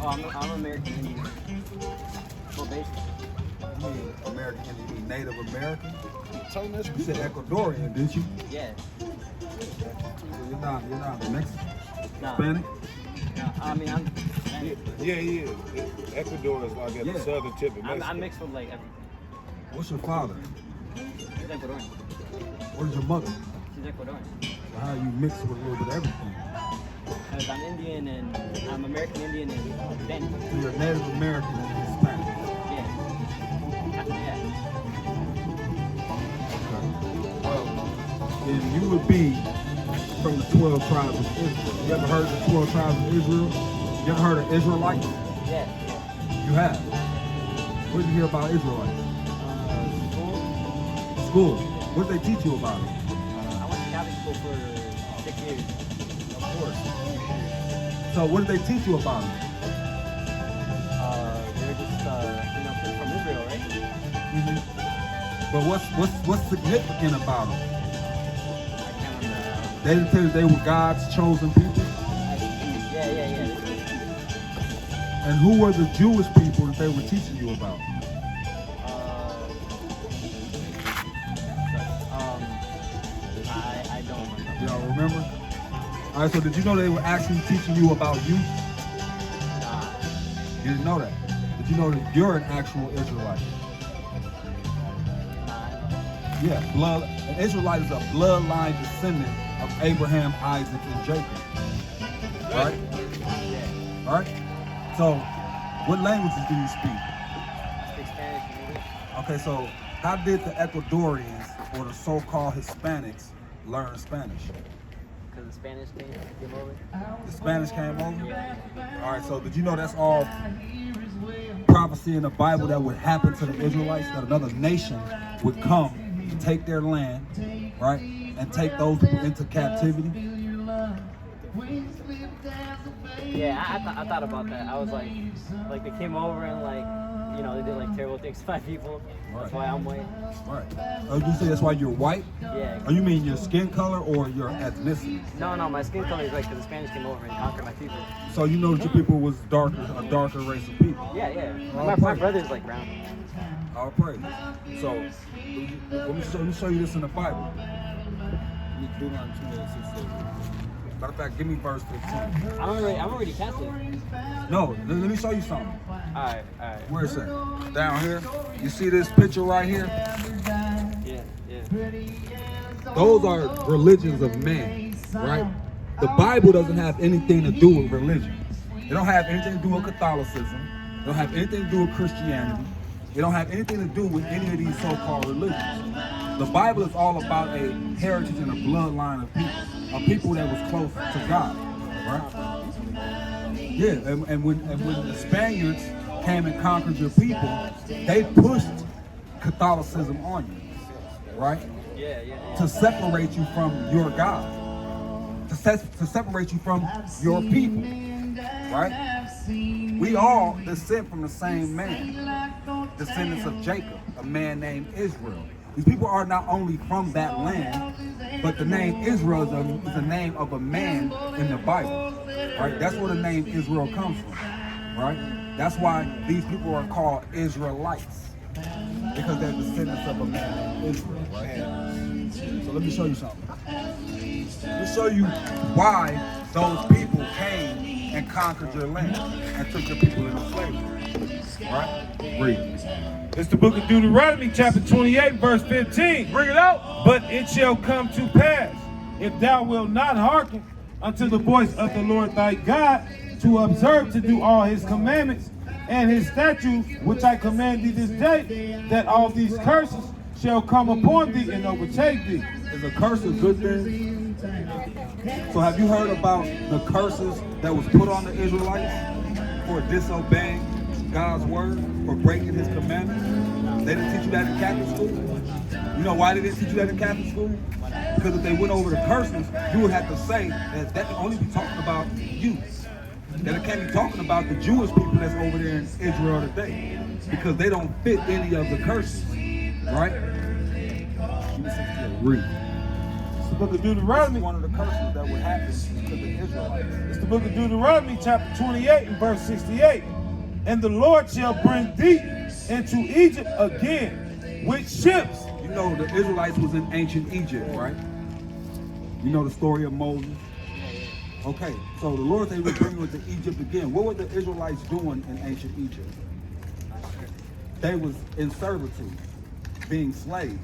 I'm American Indian. Well, basically. You mean American Indian? You mean Native American? You said Ecuadorian, didn't you? Yeah. You're not Mexican? No. Hispanic? No, I mean, I'm Spanish. Yeah, he is. Ecuador is like at the southern tip of Mexico. I'm mixed with like everything. What's your father? She's Ecuadorian. What is your mother? She's Ecuadorian. So how you mix with a little bit of everything? Because I'm Indian and I'm American Indian and Spanish. So you're Native American and Hispanic. Yeah. Yeah. Well, then you would be from the 12 tribes of Israel. You ever heard of the 12 tribes of Israel? You ever heard of Israelites? Yeah. You have. Where did you hear about Israelites? School. School. What did they teach you about it? I went to Catholic school for 6 years. Of course. So what did they teach you about it? They were just, from Israel, right? Mm-hmm. But what's significant about them? I can't remember. They didn't tell you they were God's chosen people? Yeah. And who were the Jewish people that they were teaching you about? I don't remember. You don't remember? All right, so did you know they were actually teaching you about you? Nah. You didn't know that. Did you know that you're an actual Israelite? Yeah, an Israelite is a bloodline descendant of Abraham, Isaac, and Jacob. Right? Yeah. All right? So, what languages do you speak? I speak Spanish and English. Okay, so how did the Ecuadorians or the so-called Hispanics learn Spanish? Because the Spanish came over. The Spanish came over? Yeah. All right, so did you know that's all prophecy in the Bible that would happen to the Israelites, that another nation would come and take their land, right, and take those people into captivity? Yeah, I thought about that. I was like they came over and they did like terrible things to my people. That's why I'm white. Right. Oh, you say that's why you're white? Yeah. Oh, you mean your skin color or your ethnicity? No, my skin color is white because the Spanish came over and conquered my people. So you know that your people was a darker race of people? Yeah. Oh, My brother's like brown. All praise. So let me show you this in the Bible. Deuteronomy 26:6. Matter of fact, give me verse 15. I'm already Catholic. No, let me show you something. All right. Where is it? Down here. You see this picture right here? Yeah. Those are religions of man, right? The Bible doesn't have anything to do with religion. It don't have anything to do with Catholicism. It don't have anything to do with Christianity. It don't have anything to do with any of these so-called religions. The Bible is all about a heritage and a bloodline of people that was close to God, right? Yeah, and when the Spaniards came and conquered your people, they pushed Catholicism on you, right? Yeah. To separate you from your God, to separate you from your people, right? We all descend from the same man, descendants of Jacob, a man named Israel. These people are not only from that land, but the name Israel is the name of a man in the Bible, right? That's where the name Israel comes from, right? That's why these people are called Israelites, because they're descendants of a man named Israel, right? So let me show you something. Let me show you why those people came and conquered your land and took your people into slavery, right? Read. It's the book of Deuteronomy, chapter 28, verse 15. Bring it out. But it shall come to pass, if thou wilt not hearken unto the voice of the Lord thy God, to observe to do all his commandments and his statutes, which I command thee this day, that all these curses shall come upon thee and overtake thee. Is a curse a good thing? So have you heard about the curses that was put on the Israelites for disobeying God's word, for breaking his commandments? They didn't teach you that in Catholic school? You know why they didn't teach you that in Catholic school? Because if they went over the curses, you would have to say that can only be talking about you. That it can't be talking about the Jewish people that's over there in Israel today. Because they don't fit any of the curses. Right? Read. the book of That's Deuteronomy. one of the curses that would happen to the Israelites. It's the book of Deuteronomy, chapter 28 and verse 68. And the Lord shall bring thee into Egypt again with ships. You know the Israelites was in ancient Egypt, right? You know the story of Moses? Okay, so the Lord said he would bring you into Egypt again. What were the Israelites doing in ancient Egypt? They was in servitude, being slaves,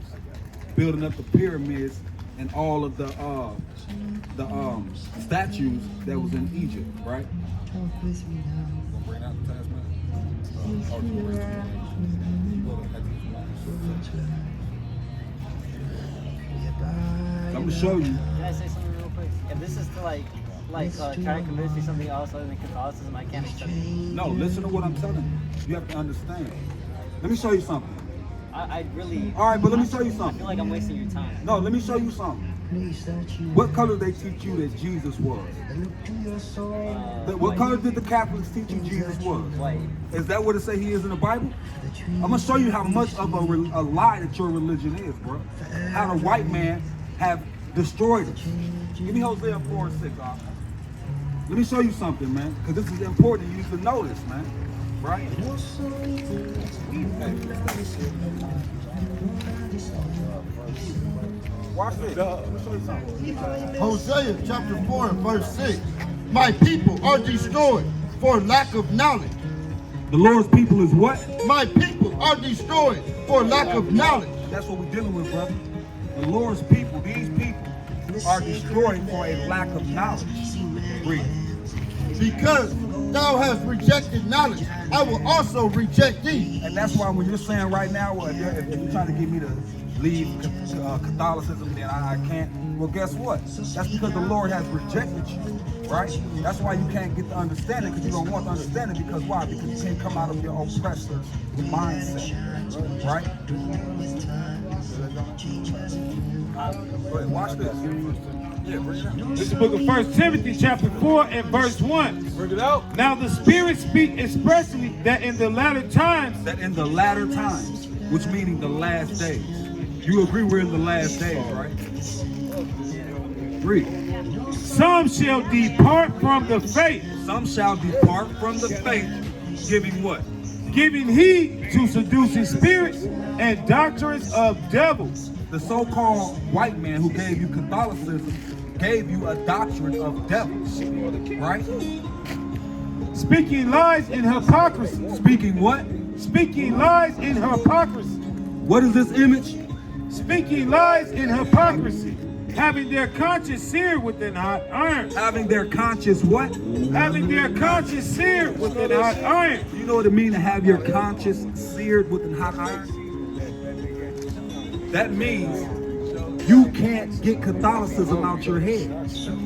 building up the pyramids and all of the statues that was in Egypt, right? I'm gonna show you. Can I say something real quick? If this is to try to convince me something else other than Catholicism, I can't accept it. No, listen to what I'm telling you. You have to understand. Let me show you something. I really. All right, but let me show you I something. feel like I'm wasting your time. No, let me show you something. What color did they teach you that Jesus was? What White. color did the Catholics teach you Jesus was? White. Is that what it say he is in the Bible? I'm gonna show you how much of a lie that your religion is, bro. How the white man have destroyed it. Give me Hosea 4:6, Let me show you something, man, because this is important. You need to know this, man. Right? Watch this. Let me show you something. Hosea chapter 4 and verse 6. My people are destroyed for lack of knowledge. The Lord's people is what? My people are destroyed for lack of knowledge. That's what we're dealing with, brother. The Lord's people, these people, are destroyed for a lack of knowledge. Read. Because thou hast rejected knowledge, I will also reject thee. And that's why when you're saying right now, well, if you're trying to get me to leave Catholicism, then I can't. Well, guess what? That's because the Lord has rejected you, right? That's why you can't get the understanding, because you don't want the understanding. Because why? Because you can't come out of your oppressor's mindset, right? Go ahead, watch this. Yeah, bring it out. This is the book of 1 Timothy chapter 4 and verse 1. Bring it out. Now the Spirit speak expressly that in the latter times, That in the latter times, which meaning the last days. You agree we're in the last days, right? Read. some shall depart from the faith, Some shall depart from the faith, giving what? giving heed to seducing spirits and doctrines of devils. The so-called white man who gave you Catholicism gave you a doctrine of devils, right? Speaking lies in hypocrisy. Speaking what? Speaking lies in hypocrisy. What is this image? Speaking lies in hypocrisy. Having their conscience seared within hot iron. Having their conscience what? Having their conscience seared within hot iron. You know what it means to have your conscience seared within hot iron? That means you can't get Catholicism out your head.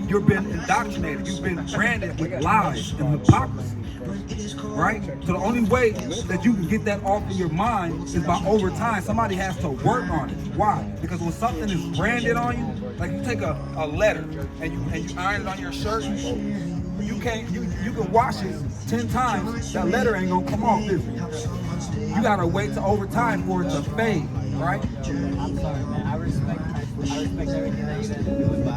You've been indoctrinated. You've been branded with lies and hypocrisy. Right? So the only way that you can get that off of your mind is by over time. Somebody has to work on it. Why? Because when something is branded on you, like you take a letter and you iron it on your shirt, you can wash it 10 times. That letter ain't gonna come off, is it? You gotta wait to over time for it to fade, right? I'm sorry, man. I respect everything that you guys are doing, but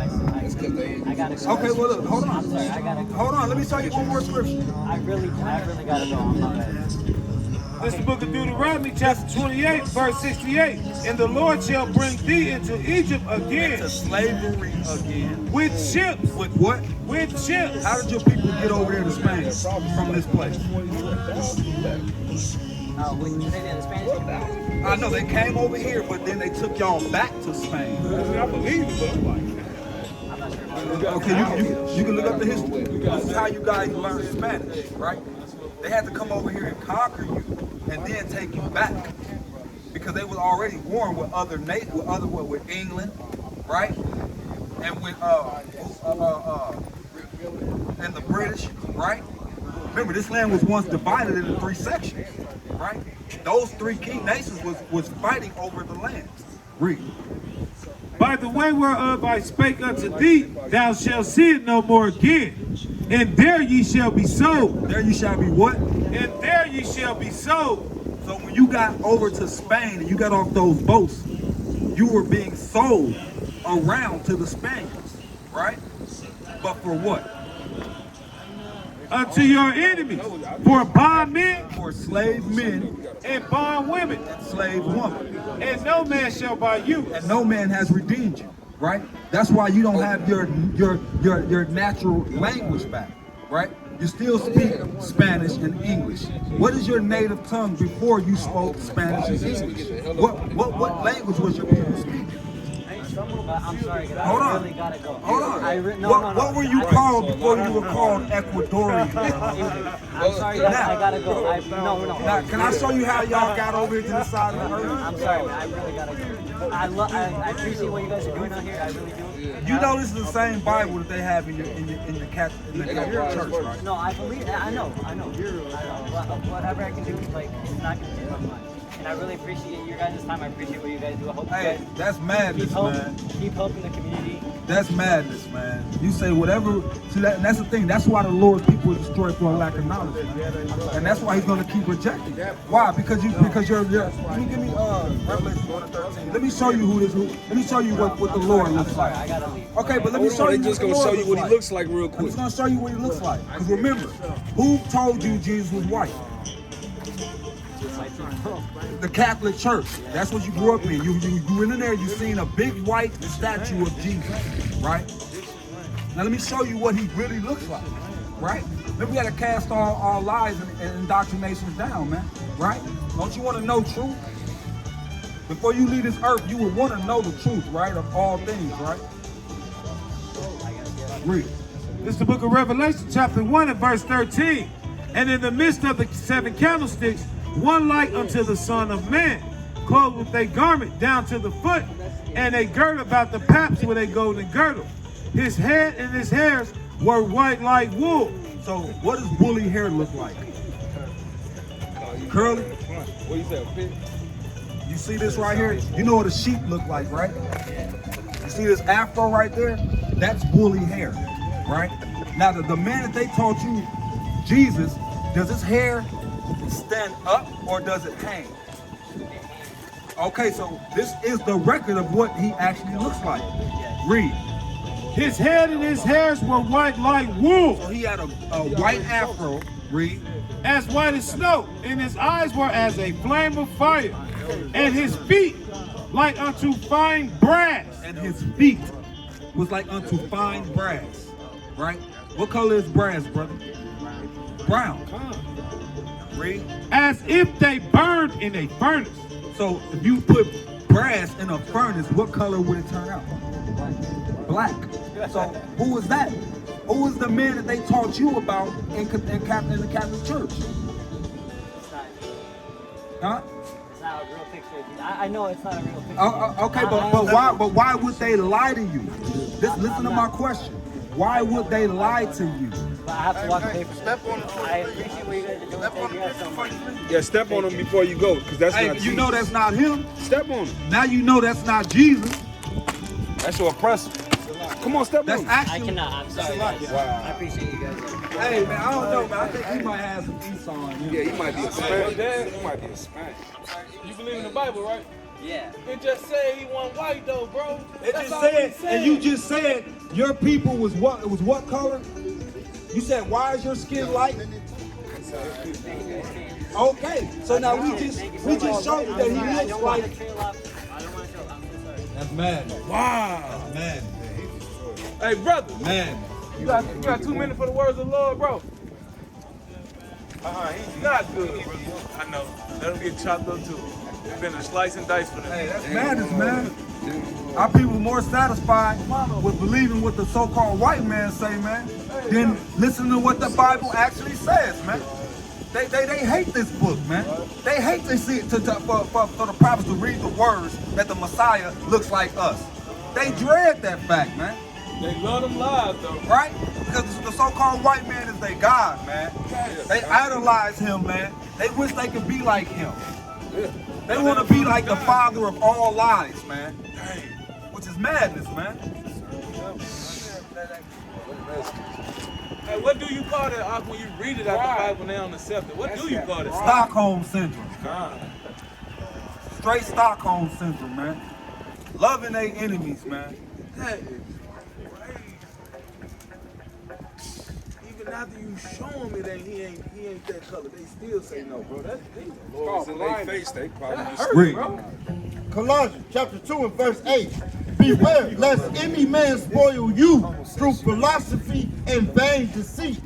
I gotta go. Okay, well look, hold on. I'm sorry, I gotta go. Hold on, let me show you one more scripture. I really gotta go. I'm not bad. This is the book of Deuteronomy, chapter 28, verse 68. And the Lord shall bring thee into Egypt again To slavery again. with ships. With what? With ships. How did your people get over there to Spain from this place? Wait, they did the Spanish people? I know they came over here, but then they took y'all back to Spain. I believe it, but I'm not sure about that. Okay, you can look up the history. This is how you guys learn Spanish, right? They had to come over here and conquer you, and then take you back, because they was already warring with other with England, right? And with and the British, right? Remember, this land was once divided into 3 sections, right? Those 3 key nations was fighting over the land. Read. by the way whereof I spake unto thee, thou shalt see it no more again. And there ye shall be sold. There you shall be what? And there ye shall be sold. So when you got over to Spain and you got off those boats, you were being sold around to the Spaniards, right? But for what? Unto your enemies, for bondmen For slave men and bondwomen, and slave women. and no man shall buy you. And no man has redeemed you, right? That's why you don't have your natural language back, right? You still speak Spanish and English. What is your native tongue before you spoke Spanish and English? What language was your people speaking? I'm sorry, guys. Hold I on. really gotta go. Hold on. No. What were you called before you were called Ecuadorian? I'm sorry, guys. I gotta go. No. Now, can I show you how y'all got over here to the side of the earth? I'm sorry, man. I really gotta go. I appreciate what you guys are doing out here. I really do. You know this is the same Bible that they have in the Catholic church, right? No, I believe it. I know. Whatever I can do, like, it's not gonna change my mind. And I really appreciate your guys' time. I appreciate what you guys do. I hope you Hey, guys that's madness, man. keep helping the community. That's madness, man. You say whatever. See, that's the thing. That's why the Lord's people are destroyed for a lack of knowledge, man. And that's why He's going to keep rejecting. Why? Because you're. Let me give me Revelation 1:13. Let me show you let me show you what the Lord looks like. I gotta leave. Okay, but let me show you. Just gonna show you what He looks like real I'm quick. just gonna show you what He looks like. Because remember, who told you Jesus was white? The Catholic Church. That's what you grew up in. You went in there, you seen a big white statue of Jesus, right? Now let me show you what He really looks like, right? Then we gotta cast all lies and indoctrinations down, man, right? Don't you want to know truth? Before you leave this earth, you would want to know the truth, right, of all things, right? Read. This is the book of Revelation, chapter 1 and verse 13. And in the midst of the 7 candlesticks, one like unto the Son of Man, clothed with a garment down to the foot, and a girt about the paps with a golden girdle. His head and his hairs were white like wool. So what does woolly hair look like? Curly? What you say? You see this right here? You know what a sheep look like, right? You see this afro right there? That's woolly hair, right? Now the man that they taught you, Jesus, does his hair stand up or does it hang? Okay, so this is the record of what he actually looks like. Read. His head and his hairs were white like wool, So he had a white afro. Read. as white as snow, and his eyes were as a flame of fire, and his feet like unto fine brass. And his feet was like unto fine brass, right? What color is brass, brother? Brown. Read. As if they burned in a furnace. So if you put brass in a furnace, what color would it turn out? Black. So who is that? Who is the man that they taught you about in the Catholic Church? It's not. Huh? It's not a real picture. I know it's not a real picture. Okay, but why would they lie to you? Listen to my question. Why would they lie to you? But I have to walk away from it. I appreciate what you guys are doing. Thank you guys so much. Yeah, step on him before you go, because that's Hey, not you Jesus. know that's not him. Step on him. Now you know that's not Jesus. That's your oppressor. Come on, step That's on him. I actually. cannot. I'm sorry, guys. I appreciate you guys. Hey man, I don't know, man. I think he might have some Esau on him. Yeah, he might be a Spaniard. He might be a Spaniard. You believe in the Bible, right? Yeah. It just said he wasn't white though, bro. It That's just all said, it said. and you just said your people was what? It was what color? You said, why is your skin light? Okay, so now we just showed you that he looks like. I don't want to trail off. I'm so sorry. That's mad. Wow. That's mad. Hey, brother, Man. you got 2 minutes for the words of the Lord, bro. He's not good, bro. I know. Let him get chopped up too. It's been a slice and dice for them. Hey, that's madness, man. Our people more satisfied with believing what the so-called white man say, man, than listening to what the Bible actually says, man. They hate this book, man. They hate to see it for the prophets to read the words that the Messiah looks like us. They dread that fact, man. They love them lies, though. Right? Because the so-called white man is their God, man. They idolize him, man. They wish they could be like him. They want to be like the father of all lies, man. Which is madness, man. Hey, what do you call that when you read it out the Bible and they don't accept it? What do you call it? Stockholm syndrome. Straight Stockholm syndrome, man. Loving their enemies, man. That is crazy. Even after you show them it ain't, he ain't that color, they still say no, bro. That's deep. It's in their face, they probably That just hurt, Read. bro. Colossians chapter 2 and verse 8. Beware lest any man spoil you through philosophy and vain deceit.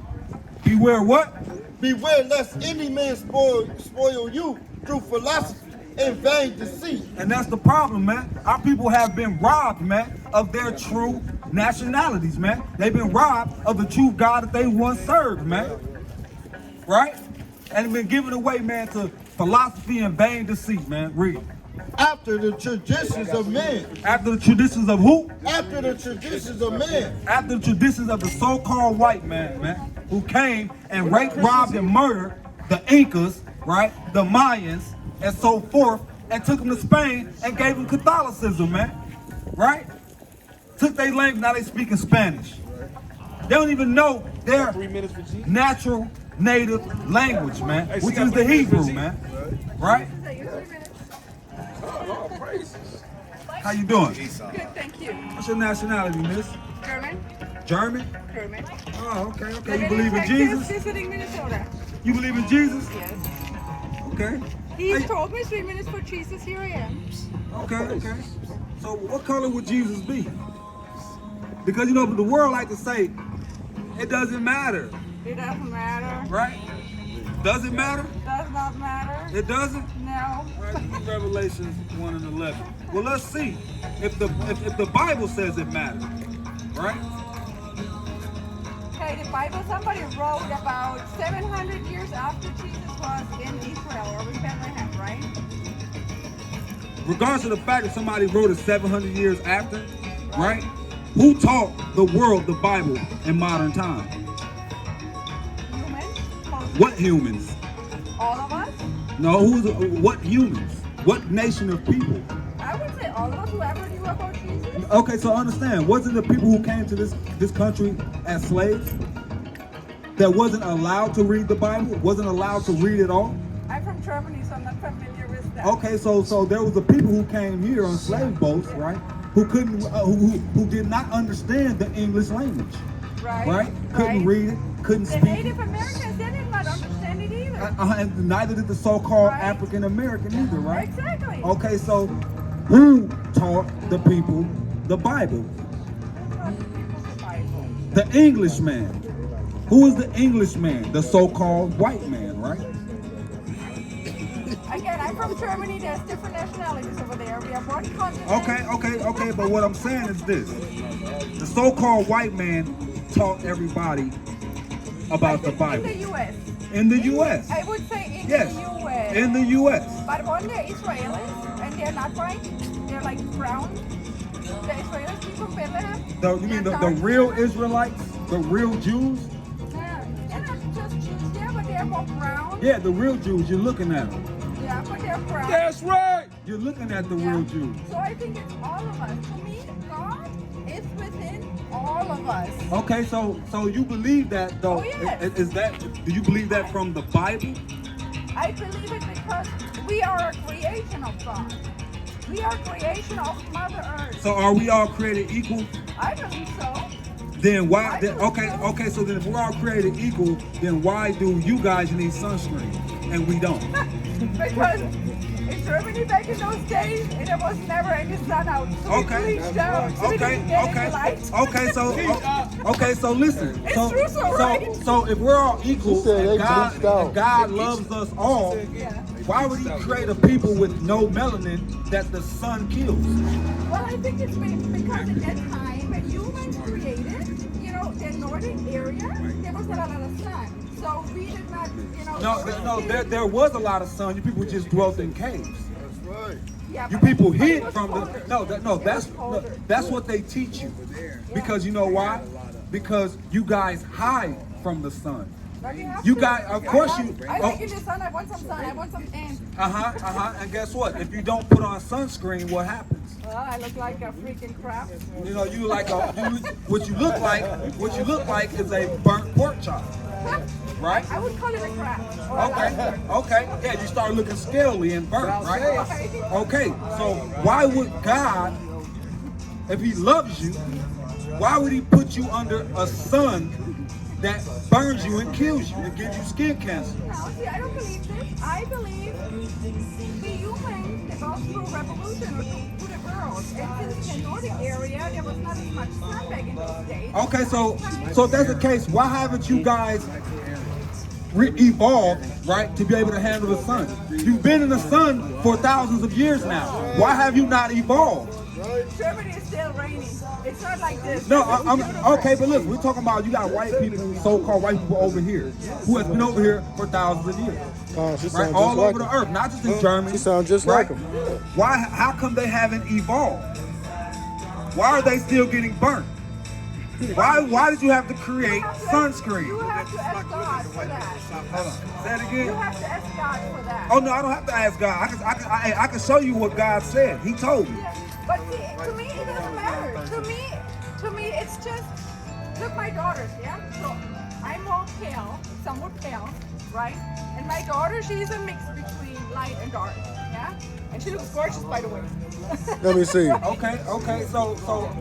Beware what? Beware lest any man spoil you through philosophy and vain deceit. And that's the problem, man. Our people have been robbed, man, of their true nationalities, man. They've been robbed of the true God that they once served, man. Right? And been given away, man, to philosophy and vain deceit, man. Read. After the traditions of men. After the traditions of who? After the traditions of men. After the traditions of the so-called white man, who came and raped, robbed, and murdered the Incas, right? The Mayans, and so forth, and took them to Spain and gave them Catholicism, man. Right? Took their language, now they speak in Spanish. They don't even know their 3 minutes for Jesus. natural native language, man, which is the Hebrew, man. Right? Oh, praises. How you doing? Good, thank you. What's your nationality, miss? German? German? German. Oh, okay, okay. You Living believe in Texas, Jesus? visiting Minnesota. You believe in Jesus? Yes. Okay. He Hey, told me 3 minutes for Jesus, here I am. okay, okay. So what color would Jesus be? Because you know, the world like to say, it doesn't matter, It doesn't matter. right? Does it matter? Does not matter. It doesn't? No. Revelations 1 and 11. Well, let's see if the Bible says it matters, right? Okay, the Bible, somebody wrote about 700 years after Jesus was in Israel or in Bethlehem, right? Regardless of the fact that somebody wrote it 700 years after, right? Who taught the world the Bible in modern time? Humans? Mostly. What humans? All of us? No, what humans? What nation of people? I would say all of us who ever knew about Jesus. Okay, so understand, wasn't the people who came to this country as slaves that wasn't allowed to read the Bible, wasn't allowed to read it all? I'm from Germany, so I'm not familiar with that. Okay, so there was the people who came here on slave boats, right? Who couldn't, who did not understand the English language, right? Couldn't read it, couldn't The speak Native it. Americans, they did not understand it either. And neither did the so-called Right. African American either, right? Exactly. Okay, so who taught the people the Bible? The Englishman. Who is the Englishman? The so-called white man, right? Again, I'm from Germany. There's different nationalities over there. We have one continent. Okay, but what I'm saying is this. The so-called white man taught everybody about the Bible. In the U.S. In the U.S. I would say in Yes. the U.S. In the U.S. But when they're Israelis, and they're not white, they're like brown. The Israelis people from Bethlehem. You mean the real Israelites? The real Jews? Yeah, they're not just Jews there, but they're more brown. Yeah, the real Jews. You're looking at them. Yeah, but they're brown. That's right. You're looking at the Yeah. real Jews. So I think it's all of us. To me, God is within all of us. Okay, so you believe that though? Oh, yes. Is that? Do you believe that from the Bible? I believe it because we are a creation of God. We are creation of Mother Earth. So are we all created equal? I believe so. Then why? I believe so. Okay. So then if we're all created equal, then why do you guys need sunscreen and we don't? Because in Germany back in those days, there was never any sun out. So we bleached out. So we didn't get any light. Okay. So listen. It's true, so right? So if we're all equal, said they and bleached out. God loves us all, Yeah. why would He create a people with no melanin that the sun kills? Well, I think it's because at that time when humans created, the northern area, there was not a lot of sun. So we did not, There was a lot of sun. You people just dwelt in caves. That's right. Yeah, You but people it hid was from colder. that's what they teach you. Because you know why? Because you guys hide from the sun. Well, have You to. guys, of course you. I like in the sun. I want some sun. I want some ants. And guess what? If you don't put on sunscreen, what happens? Well, I look like a freaking crap. You know, what you look like is a burnt pork chop, right? I would call it a crap. Okay. Yeah, you start looking scaly and burnt, right? Okay. So why would God if he loves you, why would he put you under a sun that burns you and kills you and gives you skin cancer? No, see, I don't believe this. I believe the humans, they go through revolution or through the world. And since in the Nordic area, there was not as much sun back in those days. Okay, so if that's the case, why haven't you guys evolved, right, to be able to handle the sun? You've been in the sun for thousands of years now. Why have you not evolved? Germany is still raining. It's not like this. No, okay, but look, we're talking about you got white people, so-called white people over here, who has been over here for thousands of years, right, all over the earth, not just in Germany. She sounds just right? like him. Why? How come they haven't evolved? Why are they still getting burnt? Why did you have to create sunscreen? You have to ask God for that. Hold on, say it You again. have to ask God for that. Oh no, I don't have to ask God. I can show you what God said. He told me. Yeah. But see, to me, it doesn't matter. To me, it's just, look, my daughters, yeah? So I'm all pale, somewhat pale, right? And my daughter, she's a mix between light and dark, yeah? And she looks gorgeous, by the way. Let me see. Okay. So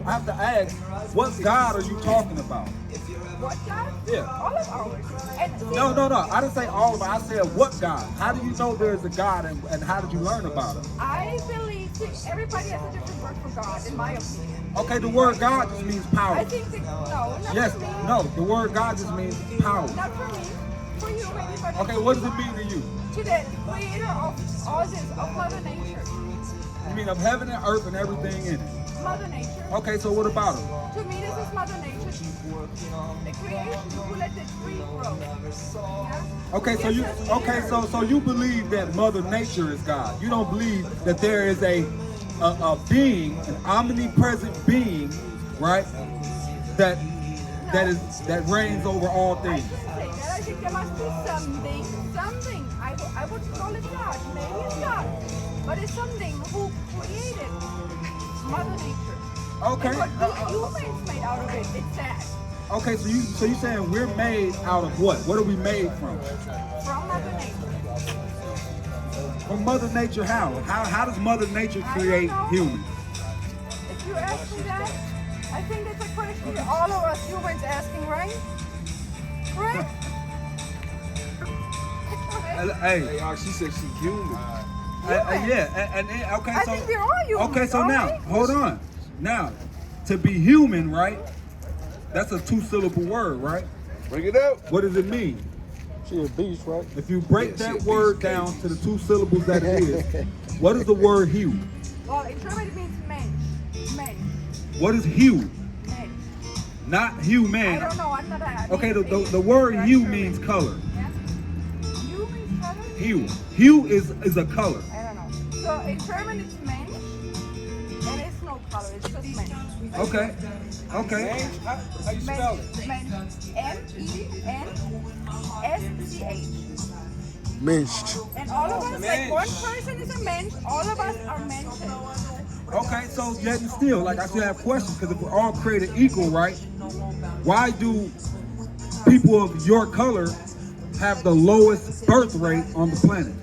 I have to ask, what God are you talking about? What God? Yeah. All of ours. And see, No. I didn't say all of it. I said what God. How do you know there's a God, and how did you learn about it? I believe, see, everybody has a different word for God, in my opinion. Okay, the word God just means power. I think that, no, not Yes, for me. no, the word God just means power. Not for me. For you, maybe, but Okay, what does it mean to you? to the creator of all this, of Mother Nature. You mean of heaven and earth and everything in it? Mother Nature. Okay, so what about it? To me, this is Mother Nature. The creation who let the tree grow. Yeah? Okay, so you believe that Mother Nature is God. You don't believe that there is a being, an omnipresent being, right? That reigns over all I things. shouldn't say that. I think there must be something. I would call it God. Maybe it's God. But it's something who created Mother Nature. Okay. And what we humans made out of it, it's that. Okay, so you saying we're made out of what? What are we made from? From Mother Nature. From Mother Nature how? How does Mother Nature I don't create know. humans? If you ask me that, I think that's a question all of us humans asking, right? Correct? Hey, She said she's human. yeah, and okay, I so think we're all humans. okay, so now right? hold on. Now, to be human, right? That's a 2-syllable word, right? Bring it up. What does it mean? She a beast, right? If you break that word down to the 2 syllables that it is, what is the word hue? Well, in German it means mensch. Mensch. What is hue? Mensch. Not I human. don't know. I'm not a... Okay, the word hue means color. Yeah? Hue means color? Hue. Hue is a color. I don't know. So in German it's mensch. And it's no color. It's just mensch. Okay. Okay. How you spell it? Mensch. M-E-N-S-C-H. Mensch. And all of us, like one person is a mensch, all of us are mentioned. Okay, so yet and still, like I still have questions, because if we're all created equal, right? Why do people of your color have the lowest birth rate on the planet?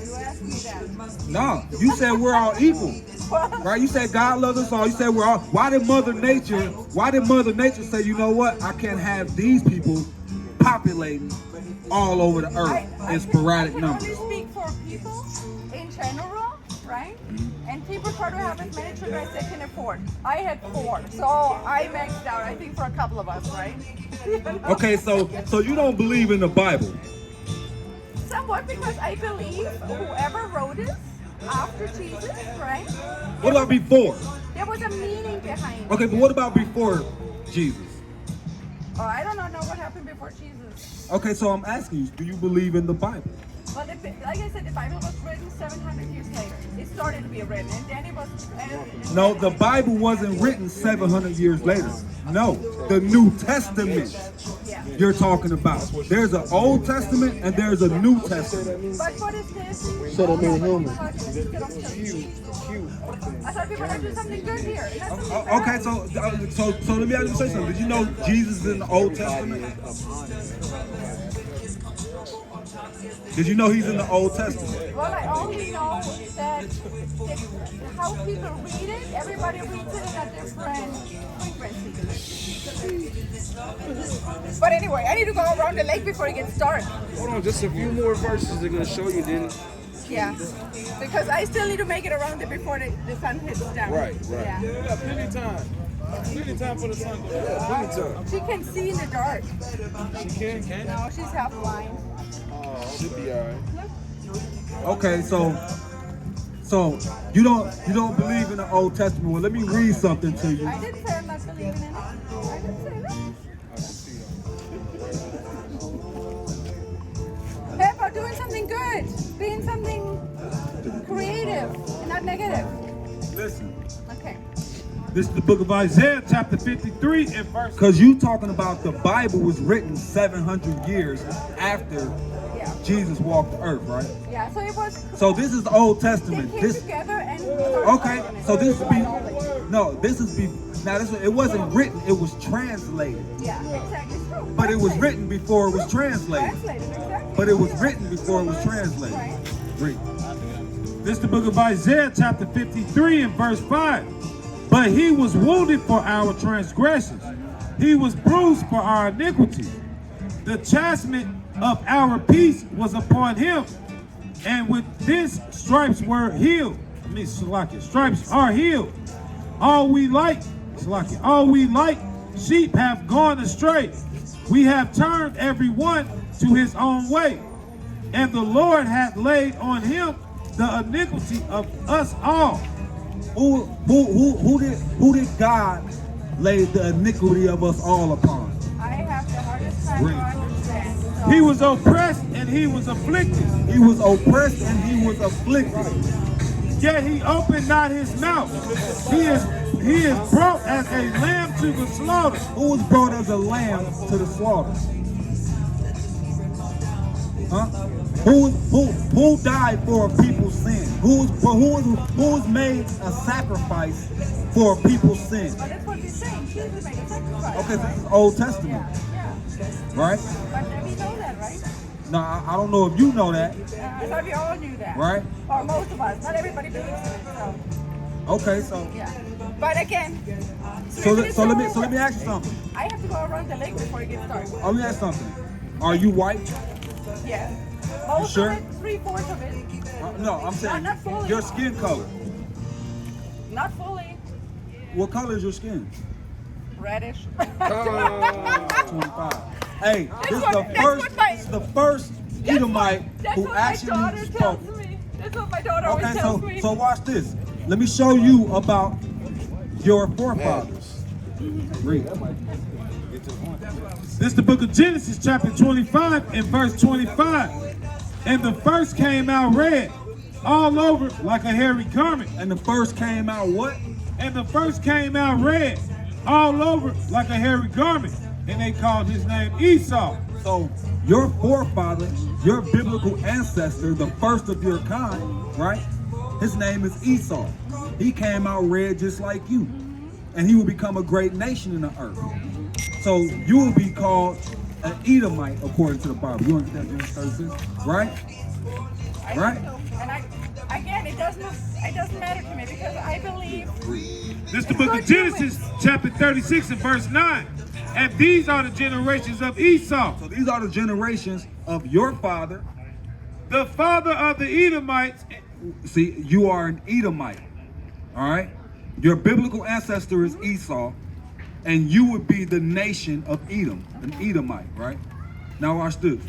You asked me that. No, you said we're all equal, right? You said God loves us all. You said we're all. Why did Mother Nature say, you know what? I can't have these people populating all over the earth in sporadic numbers. I can only speak for people in general, right? And people try to have as many children as they can afford. I had 4, so I maxed out, I think, for a couple of us, right? Okay, so you don't believe in the Bible? Somewhat, because I believe whoever wrote it after Jesus, right? What about before? There was a meaning behind it. Okay, but what about before Jesus? Oh, I don't know what happened before Jesus. Okay, so I'm asking you, do you believe in the Bible? But like I said, the Bible was written 700 years later. It started to be written, and then it was... No, the Bible wasn't written 700 years later. No, the New Testament you're talking about. There's an Old Testament and there's a New Testament. But what is this? So they mean human. I thought we were going to do something good here. Okay, so let me ask you say something. Did you know Jesus is in the Old Testament? Did you know he's in the Old Testament? Well, I only know that how people read it, everybody reads it in a different frequency. But anyway, I need to go around the lake before it gets dark. Hold on, just a few more verses they're gonna show you then. Yeah, because I still need to make it around it before the sun hits down. Right. Yeah. You got plenty of time. Plenty of time for the sun to go down. Plenty of time. She can see in the dark. She can. No, she's half blind. Should be alright. Okay, so you don't believe in the Old Testament. Well, let me read something to you. I didn't say I'm not believing in it. I didn't say that. Hey, about doing something good, being something creative and not negative. Listen, Okay. This is the book of Isaiah, chapter 53, and verse. because you talking about the Bible was written 700 years after Yeah. Jesus walked the earth, right? Yeah. So it was. So this is the Old They Testament. came This together and. okay. So this would be now this it wasn't written. It was translated, Yeah. Exactly. It's true. but it was Translated. written before it was translated. Translated. Exactly. But it was written before it was translated. Right. Read. This is the book of Isaiah, chapter 53, and verse 5. But he was wounded for our transgressions. He was bruised for our iniquities. The chastisement of our peace was upon him. And with this stripes were healed. Stripes are healed. All we like sheep have gone astray. We have turned every one to his own way. And the Lord hath laid on him the iniquity of us all. Who did God lay the iniquity of us all upon? I have the hardest time Read. to understand. So He was oppressed and he was afflicted, He was oppressed and he was afflicted. yet he opened not his mouth. He is brought as a lamb to the slaughter. Who was brought as a lamb to the slaughter? Huh? Who died for a people's sin? Who was made a sacrifice for a people's sin? But that's what he's saying. Jesus made a sacrifice. Okay, this is Old Testament, Yeah. right? But we know that, right? No, I don't know if you know that, I thought we all knew that. right? Or most of us. Not everybody believes in it. So, Okay, so yeah. But again, let me ask you something. I have to go around the lake before it gets dark. Let me ask you something. Are you white? Yeah. Most sure? of it, 3/4 of it. No, I'm saying Not fully. your skin color. Not fully. What color is your skin? Reddish. 25. Hey, this is what- the that's first. what my- This is the first Edomite That's who what my actually daughter spoke. tells me. That's what my daughter always Okay, tells me. so watch this. Let me show you about your forefathers. Read. This is the book of Genesis, chapter 25, and verse 25. And the first came out red, all over like a hairy garment. And the first came out what? And the first came out red, all over like a hairy garment. And they called his name Esau. So your forefather, your biblical ancestor, the first of your kind, right? His name is Esau. He came out red just like you. And he will become a great nation in the earth. So you will be called an Edomite according to the Bible. You understand Genesis 36? Right? Right? And again, it doesn't matter to me because I believe. This is the book of Genesis, chapter 36, and verse 9. And these are the generations of Esau, So these are the generations of your father. the father of the Edomites. See, you are an Edomite. All right? Your biblical ancestor is Esau. And you would be the nation of Edom, an Edomite, right? Now watch this.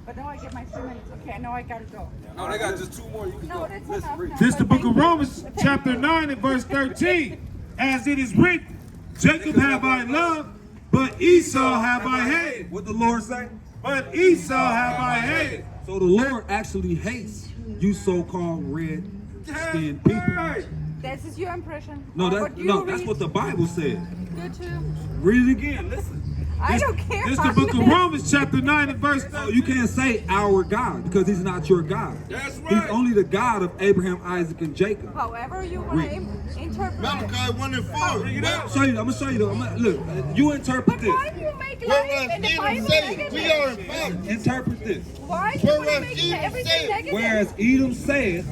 But now I get my 2 minutes. Okay, I know I gotta go. No, they got just 2 more. You can No, go. that's Listen, enough. read. No, This is the but book of thank you. Romans, chapter 9, and verse 13. As it is written, Jacob have I loved, but Esau have I hated. What the Lord say? But Esau have I hated. So the Lord actually hates you so-called red-skinned people. This is your impression. No, What you that's read. what the Bible said. Good too. Read it again. Listen. I don't care. This the book of Romans chapter 9 and verse 13. So you can't say our God because he's not your God. That's He's right. only the God of Abraham, Isaac, and Jacob. However you want to interpret it. Malachi 1 and 4. Bring it out. I'm gonna show you though. Look, you interpret But this. why do you make life Whereas and the Edom Bible said, negative? we are in poverty. Interpret this. Why do you want to Whereas make Edom everything said, negative? Whereas Edom said,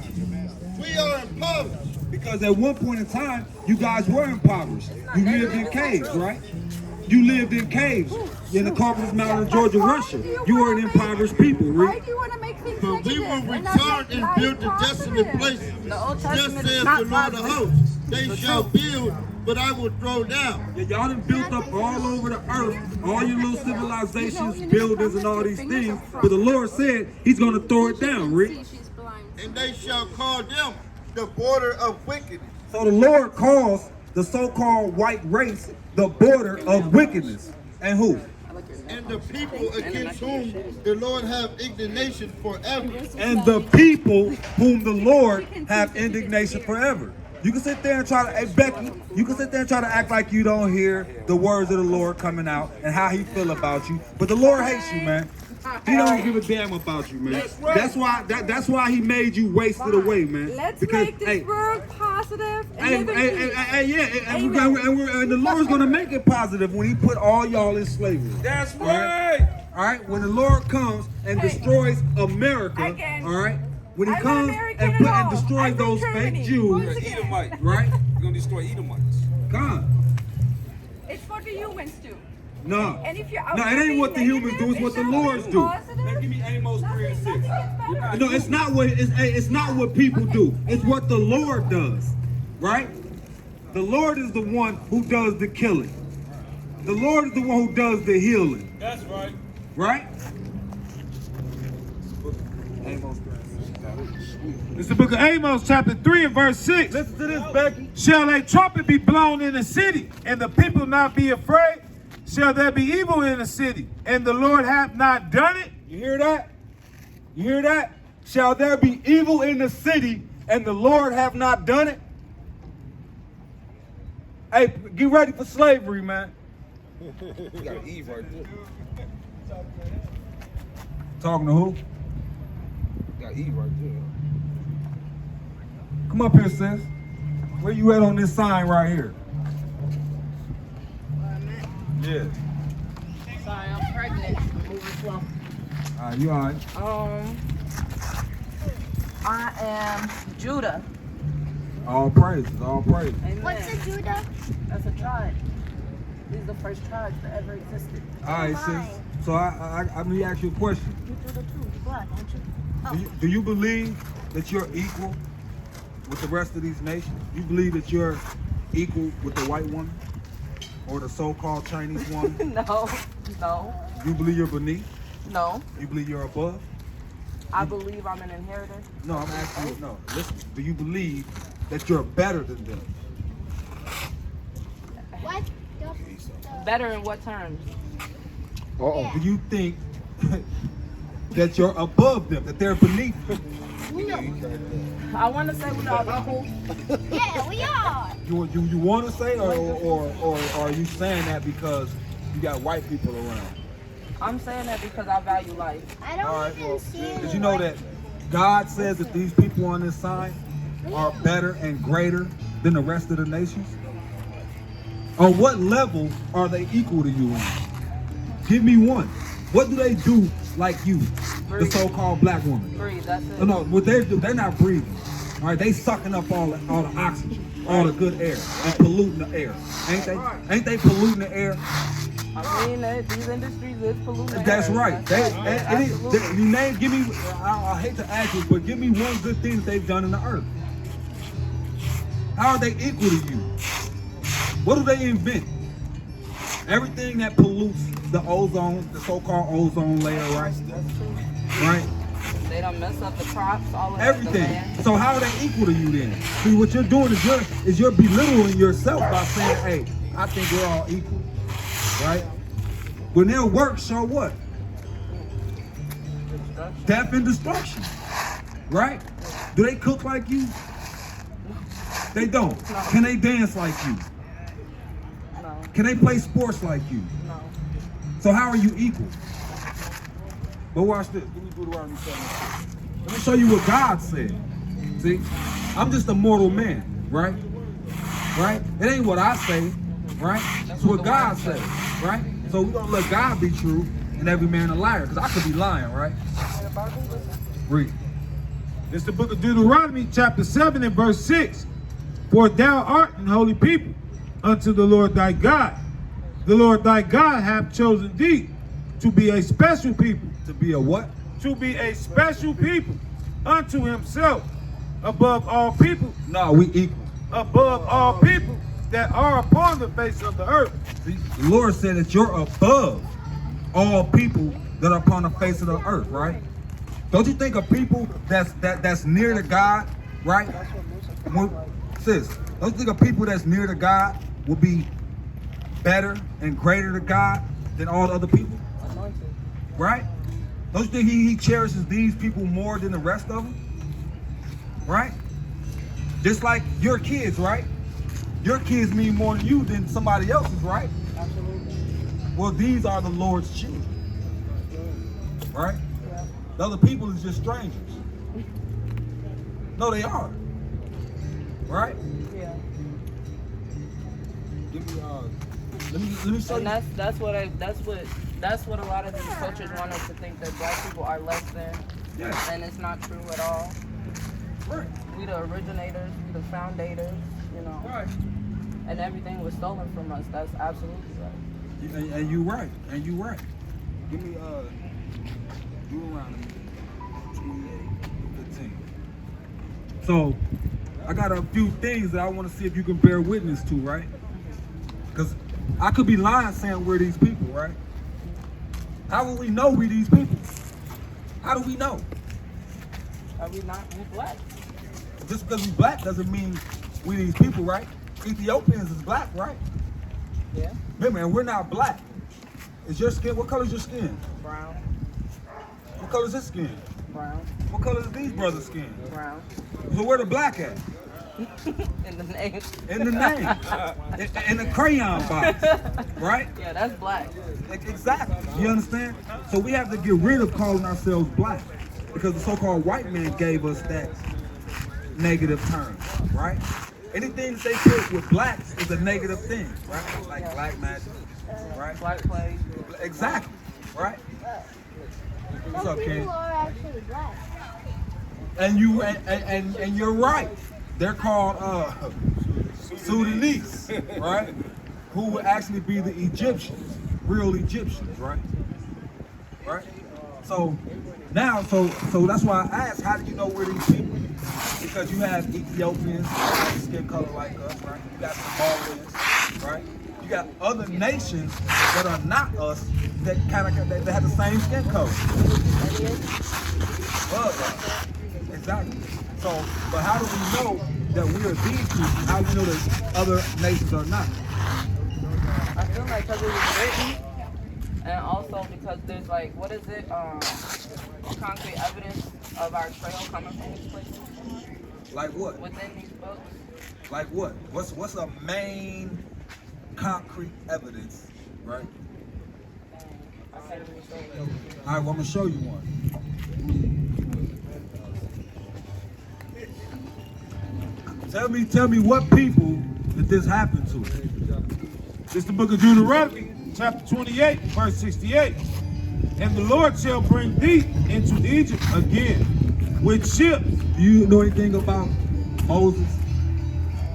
We are in poverty. because at one point in time, you guys were impoverished. You lived in caves, right? You lived in caves in the Caucasus Mountain of Georgia, Russia. You were an impoverished people, Why Rick. do you want to make things But we negative? will and not return make and life build the desolate positive? places. The Old Just Testament says is the not Lord of positive. hosts. They shall build, but I will throw down. Yeah, y'all done built up all over the earth, all your little civilizations, buildings, and all these things. But the Lord said He's going to throw it down, Rick. And they shall call them the border of wickedness. So the Lord calls the so-called white race the border of wickedness. And who? And the people against whom the Lord have indignation forever. And the people whom the Lord have indignation forever. You can sit there and try to, hey Becky, you can sit there and try to act like you don't hear the words of the Lord coming out and how He feel about you. But the Lord hates you, man. He don't give a damn about you, man. That's why He made you wasted away, man. Let's Because, make this hey, world positive and Hey, live in hey, peace. and the Lord's gonna make it positive when He put all y'all in slavery. That's All right? right. All right, when the Lord comes and Hey. destroys America, Again. all right, when He I'm comes not American and at all. destroys I'm from those Germany. fake Jews, Once again. Edomite. right? We're gonna destroy Edomites. Come, It's what the humans do. no, And if you're no, it ain't what the humans do; it's what the Lords do. Positive, Give me Amos 3 and 6. nothing gets better. No, it's not what people do. It's what the Lord does, right? The Lord is the one who does the killing. The Lord is the one who does the healing. That's right. Right? It's the book of Amos, chapter 3 and verse 6. Listen to this, Becky. Shall a trumpet be blown in the city, and the people not be afraid? Shall there be evil in the city, and the Lord hath not done it? You hear that? You hear that? Shall there be evil in the city and the Lord have not done it? Hey, get ready for slavery, man. You got an Eve right there. Talking to who? You got Eve right there. Come up here, sis. Where you at on this sign right here? Yeah. Sorry, I'm pregnant. I'm moving slow. All right, you all right? I am Judah. All praises, all praises. Amen. What's a Judah? That's a tribe. These are the first tribes that ever existed. All right, sis. So let me ask you a question. You Judah too. You blood, don't you? Do you believe that you're equal with the rest of these nations? You believe that you're equal with the white woman or the so-called Chinese woman? No, no, You believe you're beneath? no. You believe you're above? I believe I'm an inheritor. No, I'm asking you. No, listen. Do you believe that you're better than them? What? Better in what terms? Do you think that you're above them, that they're beneath you? I want to say we are equal. Yeah, we are. You want to say, or are you saying that because you got white people around? I'm saying that because I value life. I don't All right, even well, see did you know that God says that these people on this sign are better and greater than the rest of the nations? On what level are they equal to you on? Give me one. What do they do like you, the Breathe. so-called black woman? Breathe, that's it. No, what they do, they're not breathing. All right, they sucking up all the oxygen, all the good air, and polluting the air. Ain't they polluting the air? I mean, these industries is polluting. That's right. Absolutely. Give me. I hate to ask you, but give me one good thing that they've done in the earth. How are they equal to you? What do they invent? Everything that pollutes the ozone, the so-called ozone layer, right? Right. They don't mess up the crops, all of Everything. The land. So how are they equal to you then? See, what you're doing is you're belittling yourself by saying, "Hey, I think we're all equal." Right? When their work show what? Death and destruction. Right? Do they cook like you? They don't. No. Can they dance like you? No, Can they play sports like you? no. So how are you equal? But watch this. Give me Deuteronomy 7. Let me show you what God said. See, I'm just a mortal man, right? Right? It ain't what I say, right? It's what God says, right? So we're gonna let God be true and every man a liar, because I could be lying, right? Read. It's the book of Deuteronomy, chapter 7 and verse 6. For thou art an holy people unto the Lord thy God. The Lord thy God hath chosen thee to be a special people. To be a what? To be a special people unto himself, above all people. No, we equal. Above all people that are upon the face of the earth. See, the Lord said that you're above all people that are upon the face of the earth, right? Don't you think of people that's near to God, right? Sis, don't you think of people that's near to God will be better and greater to God than all the other people? Right? Don't you think he cherishes these people more than the rest of them? Right? Just like your kids, right? Your kids mean more to you than somebody else's, right? Absolutely. Well, these are the Lord's children. Right? Yeah. The other people is just strangers. No, they are. Right? Yeah. Give me let me show And you. that's what a lot of these cultures want us to think, that black people are less than. Yeah. And it's not true at all. Right. We the originators, we the foundators, you know. Right. And everything was stolen from us. That's absolutely right. And you right. And you right. Give me Deuteronomy 28:15. So I got a few things that I want to see if you can bear witness to, right? Because I could be lying saying we're these people, right? How will we know we these people? How do we know? Are we not? We black. Just because we black doesn't mean we these people, right? Ethiopians is black, right? Yeah. Remember, and we're not black. Is your skin, what color is your skin? Brown. What color is his skin? Brown. What color is these brothers' skin? Brown. So where the black at? In the name. In the name. in the crayon box, right? Yeah, that's black. Exactly. You understand? So we have to get rid of calling ourselves black, because the so-called white man gave us that negative term, right? Anything that they put with blacks is a negative thing, right? Like black magic, right? Black plague. Exactly, right? What's Some up, Ken? people are actually black. And you're right. They're called Sudanese, right? Who would actually be the Egyptians, real Egyptians, right? Right? So now, so that's why I asked, how do you know we're these people? Because you have Ethiopians that have skin color like us, right? You got Somalians, right? You got other nations that are not us that that have the same skin color. Exactly. So, but how do we know that we are these people? How do we know that other nations are not? I feel like because it was written, and also because there's like, what is it? Concrete evidence of our trail coming from these places. Like what? Within these books. Like what? What's a main concrete evidence, right? I can't even show you. All right, well, I'm gonna show you one. Tell me what people did this happen to? It's the book of Deuteronomy, chapter 28, verse 68. And the Lord shall bring thee into Egypt again with ships. Do you know anything about Moses?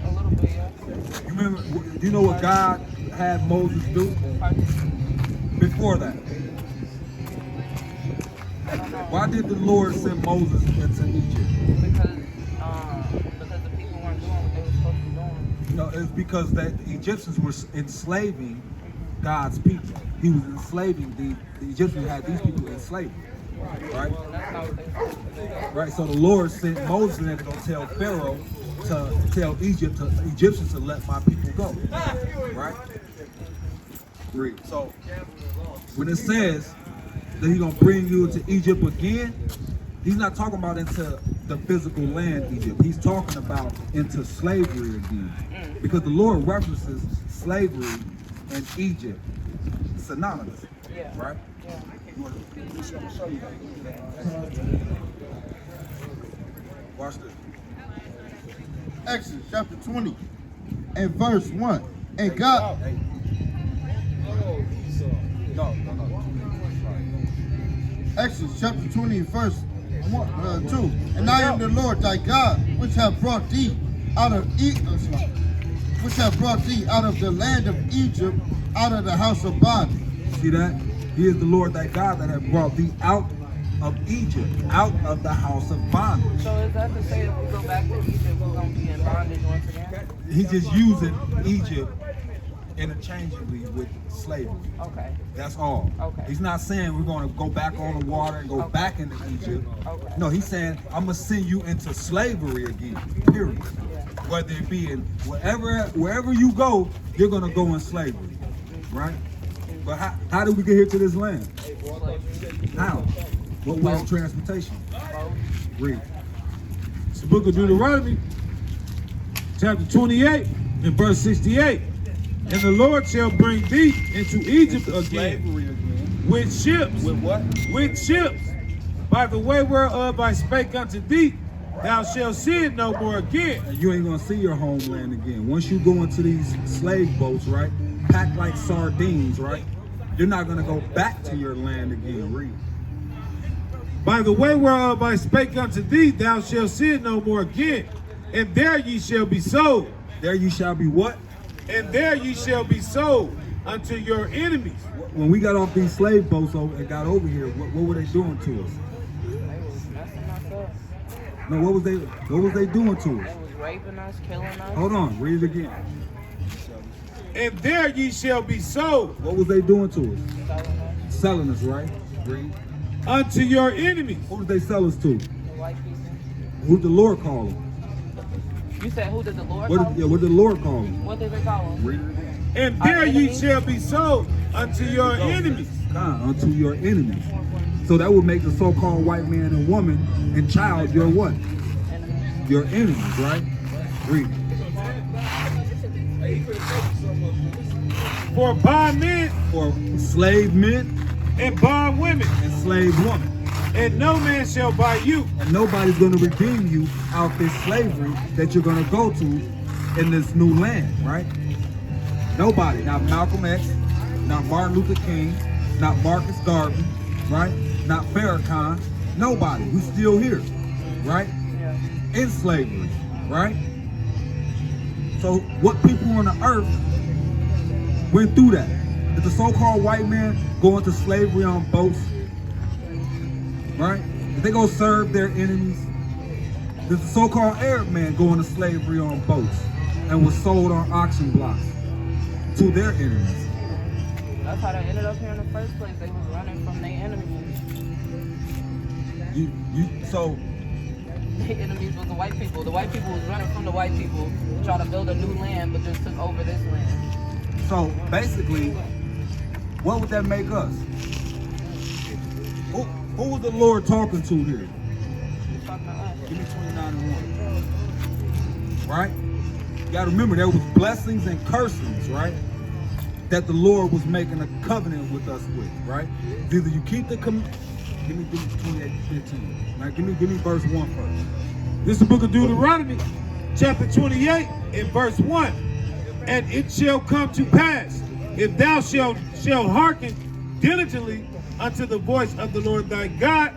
A little bit, yeah. You remember? Do you know what God had Moses do before that? Why did the Lord send Moses into Egypt? Because the people weren't doing what they were supposed to be doing. No, it's because that the Egyptians were enslaving God's people. He was enslaving the Egyptians had these people in slavery, right? Right. So the Lord sent Moses in there to go tell Pharaoh to tell Egyptians to let my people go, right? Read. So when it says that He's gonna bring you into Egypt again, He's not talking about into the physical land Egypt. He's talking about into slavery again, because the Lord references slavery and Egypt synonymous. Yeah. right? Yeah. You want to, I'm gonna show you that. Watch this. Exodus chapter 20 and verse 1. And God, Hey. No. Exodus chapter 20 and verse 2. And I am the Lord thy God, which have brought thee out of which have brought thee out of the land of Egypt, out of the house of bondage. See that? He is the Lord thy God that have brought thee out of Egypt, out of the house of bondage. So is that to say if we go back to Egypt, we're going to be in bondage once again? He's just using Egypt interchangeably with slavery. Okay. That's all. Okay. He's not saying we're going to go back on the water and go back into Egypt. Okay. No, he's saying I'm going to send you into slavery again, period. Yeah. Whether it be in wherever you go, you're going to go in slavery, right? But how did we get here to this land? How? What was the transportation? Read. It's the book of Deuteronomy, chapter 28 and verse 68. And the Lord shall bring thee into Egypt again Slavery again. with ships. With what? With ships. By the way whereof I spake unto thee, thou shalt see it no more again. And you ain't gonna see your homeland again. Once you go into these slave boats, right? Packed like sardines, right? You're not gonna go back to your land again. Read. By the way whereof I spake unto thee, thou shalt see it no more again. And there ye shall be sold. There you shall be what? And there ye shall be sold unto your enemies. When we got off these slave boats and got over here, what were they doing to us? They was messing us up. No, what was they doing to us? They was raping us, killing us. Hold on, read it again. And there ye shall be sold What was they doing to us? Selling us. Selling us, right? Read. unto your enemies. Who did they sell us to? The white people. Who did the Lord call them? You said who did the Lord call? What did the Lord call them? What did they call them? Read it again. And Our there ye enemies? shall be sold unto your enemies. Unto your enemies. So that would make the so-called white man and woman and child your what? Enemies. Your enemies, right? Read. For bondmen For slave men and bondwomen, and slave women. and no man shall buy you. And nobody's going to redeem you out this slavery that you're going to go to in this new land, right? Nobody. Not Malcolm X, not Martin Luther King, not Marcus Garvey, right? Not Farrakhan. Nobody. We still here, right? Yeah. In slavery, right? So what people on the earth went through that? Did the so-called white man go into slavery on boats? Right? Did they go serve their enemies? Did the so-called Arab man go into slavery on boats and was sold on auction blocks to their enemies? That's how they ended up here in the first place. They was running from their enemies. So Their enemies was the white people. The white people was running from the white people to try to build a new land, but just took over this land. So basically, what would that make us? Who was the Lord talking to here? He's talking to us. Give me 29 and 1. Right? You gotta remember there was blessings and cursings, right? That the Lord was making a covenant with us with, right? Either you keep the give me 28-15. Right? Give me verse 1 first. This is the book of Deuteronomy, chapter 28 and verse 1. And it shall come to pass, if thou shalt hearken diligently unto the voice of the Lord thy God,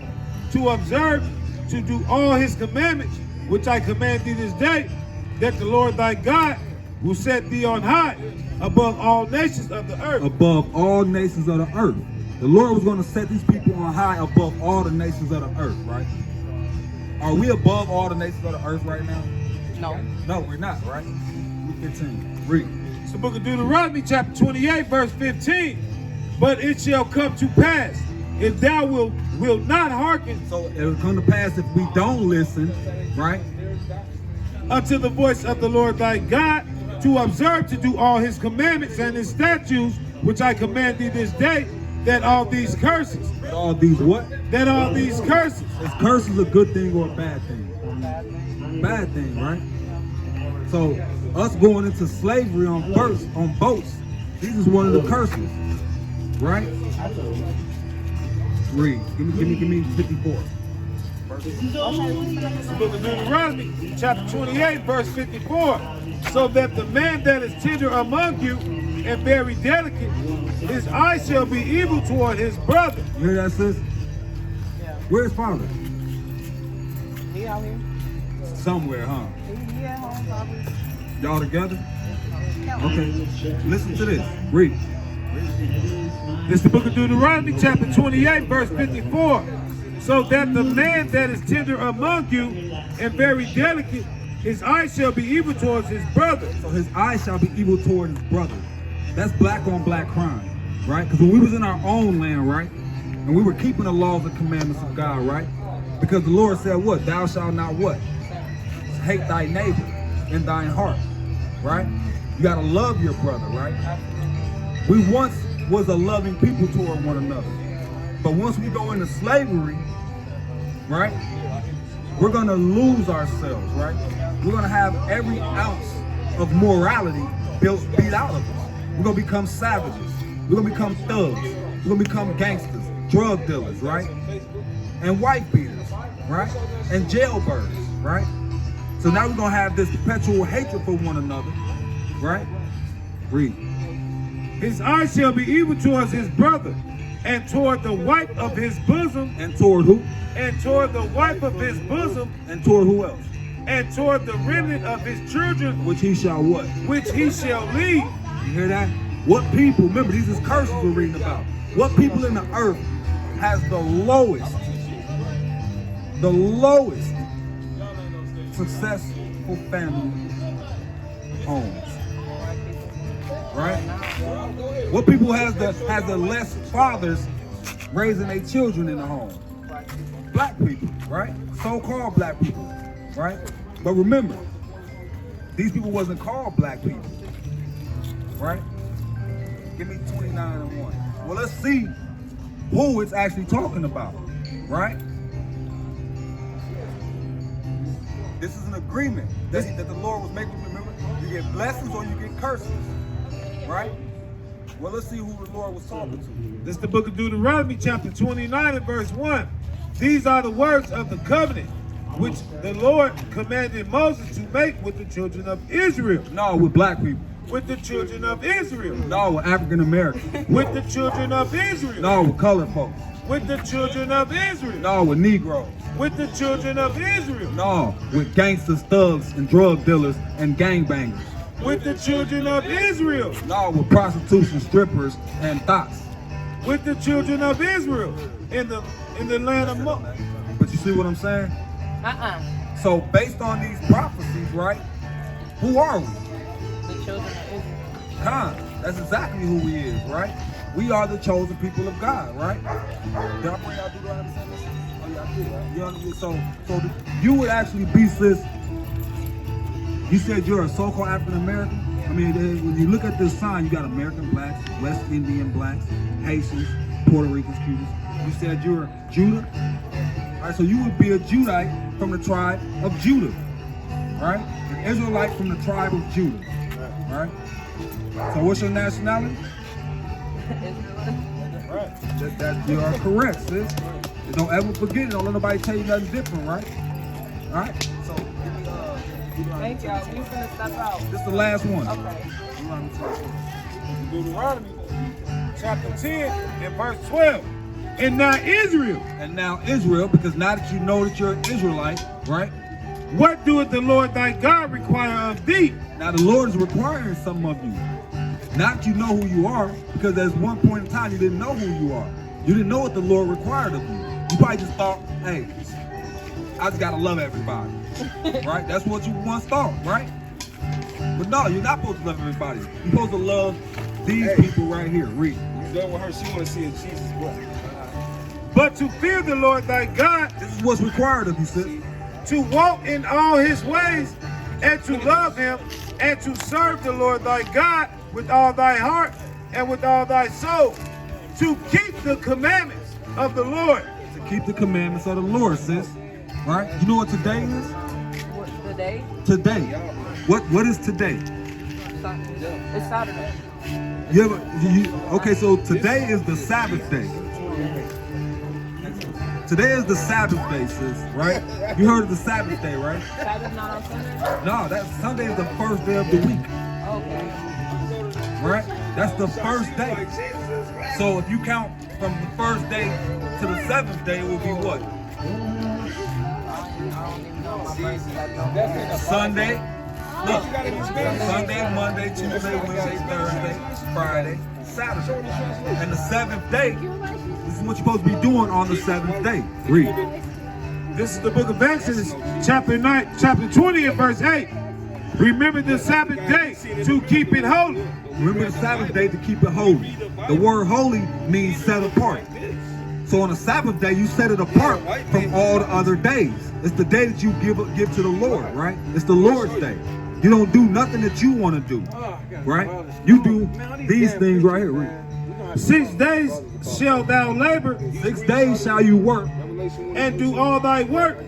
to observe, to do all his commandments, which I command thee this day, that the Lord thy God will set thee on high above all nations of the earth. Above all nations of the earth. The Lord was going to set these people on high above all the nations of the earth, right? Are we above all the nations of the earth right now? No. No, we're not, right? Luke 15. Read. It's the book of Deuteronomy, chapter 28, verse 15. But it shall come to pass, if thou wilt not hearken. So it will come to pass if we don't listen, right? Unto the voice of the Lord thy God, to observe to do all his commandments and his statutes, which I command thee this day, that all these curses. All these what? That all these curses. Is curses a good thing or a bad thing? Bad thing, right? So us going into slavery on boats, this is one of the curses. right? Read. Give me 54. The book of Deuteronomy, chapter 28, verse 54. So that the man that is tender among you and very delicate, his eye shall be evil toward his brother. You hear that, sis? Yeah. Where's father? He out here. Somewhere, huh? He at home probably. Y'all together? Okay. Listen to this. Read. It's the book of Deuteronomy, chapter 28, verse 54. So that the man that is tender among you and very delicate, his eye shall be evil towards his brother. So his eye shall be evil toward his brother. That's black on black crime, right? Because when we was in our own land, right? And we were keeping the laws and commandments of God, right? Because the Lord said what? Thou shalt not what? Hate thy neighbor in thine heart, right? You gotta love your brother, right? We once was a loving people toward one another. But once we go into slavery, right? We're gonna lose ourselves, right? We're gonna have every ounce of morality beat out of us. We're gonna become savages. We're gonna become thugs. We're gonna become gangsters, drug dealers, right? And wife beaters, right? And jailbirds, right? So now we're gonna have this perpetual hatred for one another, right? Read. His eye shall be evil towards his brother, and toward the wife of his bosom, And toward who? and toward the wife of his bosom, And toward who else? and toward the remnant of his children, Which he shall what? which he shall lead. You hear that? What people, remember these is curses we're reading about. What people in the earth has the lowest successful family homes? Right? What people has the less fathers raising their children in the home? Black people, right? So-called black people, right? But remember, these people wasn't called black people, right? Give me 29 and 1. Well, let's see who it's actually talking about, right? This is an agreement that the Lord was making. Remember, you get blessings or you get curses, right? Well, let's see who the Lord was talking to. This is the book of Deuteronomy, chapter 29 and verse 1. These are the words of the covenant which the Lord commanded Moses to make with the children of Israel. No, with black people. With the children of Israel. No, with African Americans. With the children of Israel. No, with colored folks. With the children of Israel. No, with Negroes. With the children of Israel. No, with gangsters, thugs, and drug dealers and gangbangers. With the children of Israel. No, with prostitution, strippers, and thoughts. With the children of Israel in the land of Mo. But you see what I'm saying? So based on these prophecies, right? Who are we? The children of Israel. That's exactly who we is, right? We are the chosen people of God, right? Did I bring out Deuteronomy 7? Oh yeah, I did. Right? You understand? So you would actually be, sis. You said you're a so-called African American. I mean, when you look at this sign, you got American blacks, West Indian blacks, Haitians, Puerto Ricans, Cubans. You said you're Judah. All right, so you would be a Judite from the tribe of Judah, right? An Israelite from the tribe of Judah, right? So what's your nationality? Right. You are correct, sis. Don't ever forget it. Don't let nobody tell you nothing different, right? All right. So Thank y'all. We finna step out. this is the last one. Okay. Deuteronomy chapter 10 and verse 12. And now Israel. And now Israel, because now that you know that you're an Israelite, right? What doeth the Lord thy God require of thee? Now the Lord is requiring some of you. Not that you know who you are, because there's one point in time you didn't know who you are. You didn't know what the Lord required of you. You probably just thought, hey, I just gotta love everybody. Right? That's what you once thought, right? But no, you're not supposed to love everybody. You're supposed to love these people right here. Read. You done with her, she wanna see a Jesus blood. But to fear the Lord thy God, This is what's required of you, sis. to walk in all his ways, and to love him, and to serve the Lord thy God with all thy heart and with all thy soul, to keep the commandments of the Lord. To keep the commandments of the Lord, sis. Right? You know what today is? What, today? Today. What is today? It's Saturday. Okay, so today is the Sabbath day. Today is the Sabbath day, sis, right? You heard of the Sabbath day, right? Sabbath not on Sunday? No, Sunday is the first day of the week. Okay. Right? That's the first day. So if you count from the first day to the seventh day, it will be what? Sunday. Look, Sunday, Monday, Tuesday, Wednesday, Thursday, Friday, Saturday. And the seventh day, this is what you're supposed to be doing on the seventh day. Read. This is the book of Exodus, chapter 20 and verse 8. Remember the Sabbath day to keep it holy. Remember the Sabbath day to keep it holy. The word holy means set apart. So on the Sabbath day, you set it apart from all the other days. It's the day that you give to the Lord, right? It's the Lord's day. You don't do nothing that you want to do, right? You do these things right here. Read. 6 days shall thou labor, 6 days shall you work, and do all thy work.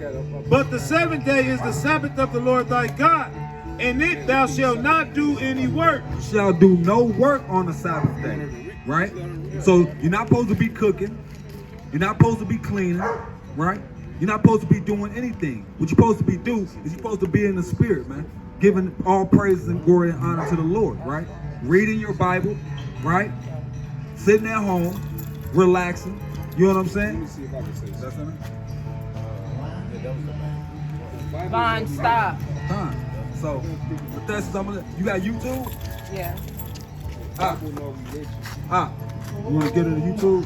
But the seventh day is the Sabbath of the Lord thy God. In it thou shalt not do any work. You shall do no work on the Sabbath day, right? So you're not supposed to be cooking. You're not supposed to be cleaning, right? You're not supposed to be doing anything. What you're supposed to be doing is you're supposed to be in the spirit, man. Giving all praises and glory and honor to the Lord, right? Reading your Bible, right? Sitting at home, relaxing. You know what I'm saying? Let me see if I can say That's something. it. Vaughn, stop. Huh. So, but that's some of the, you got YouTube? Yeah. You want to get into YouTube?